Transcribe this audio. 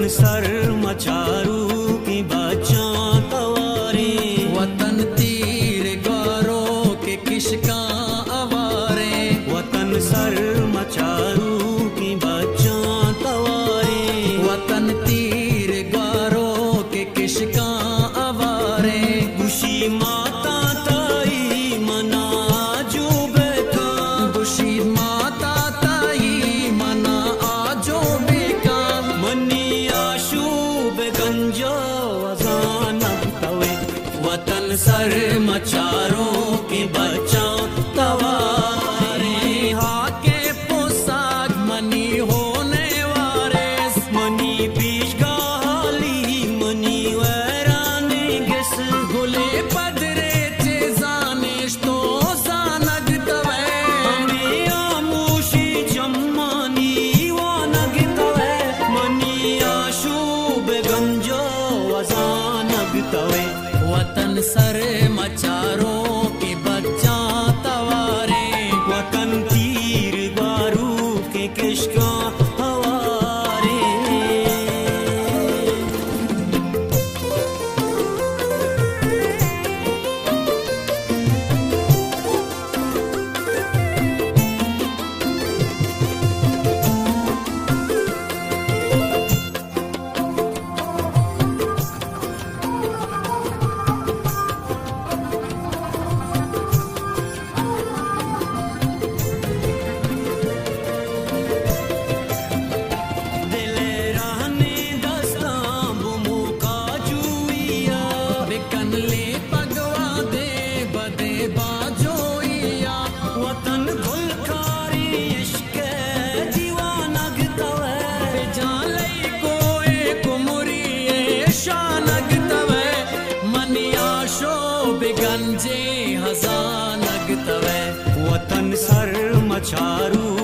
सर मचारू की बच्चा तवारे, वतन तीर गारो के किशका अवारे, वतन सर मचारू की बच्चा तवारे, वतन तीर गारो के किशका अवारे। खुशी माता ताई मना जो बेका, खुशी माता ताई मना आजो बेका, मनी आशूब गंजो अजान तवे, वतन सर मचारो की बच्चा तवारे, हाके पोसाग मनी होने वारेस, मनी बीच गाली मनी वैराने गेस, गुले पदरे चे जानिश तो जानग तवे, हमें आमोशी जम्मानी वानग तवे, मनी आशूब गंजो अजानग तवे, वतन सर मचारो के बच्चा तवारे, वतन तीर बारू के किश्का हवारे। दिले रहने दस्तां बुमू का जुइया, बिकन ले पगवा दे बदे बाजोइया, वतन गुलकारी इश्क दीवानग तवे, जालई कोए कुमुरिए शानग तवे, मनिया शो बिगंजे हजानग तवे, वतन सर मचारू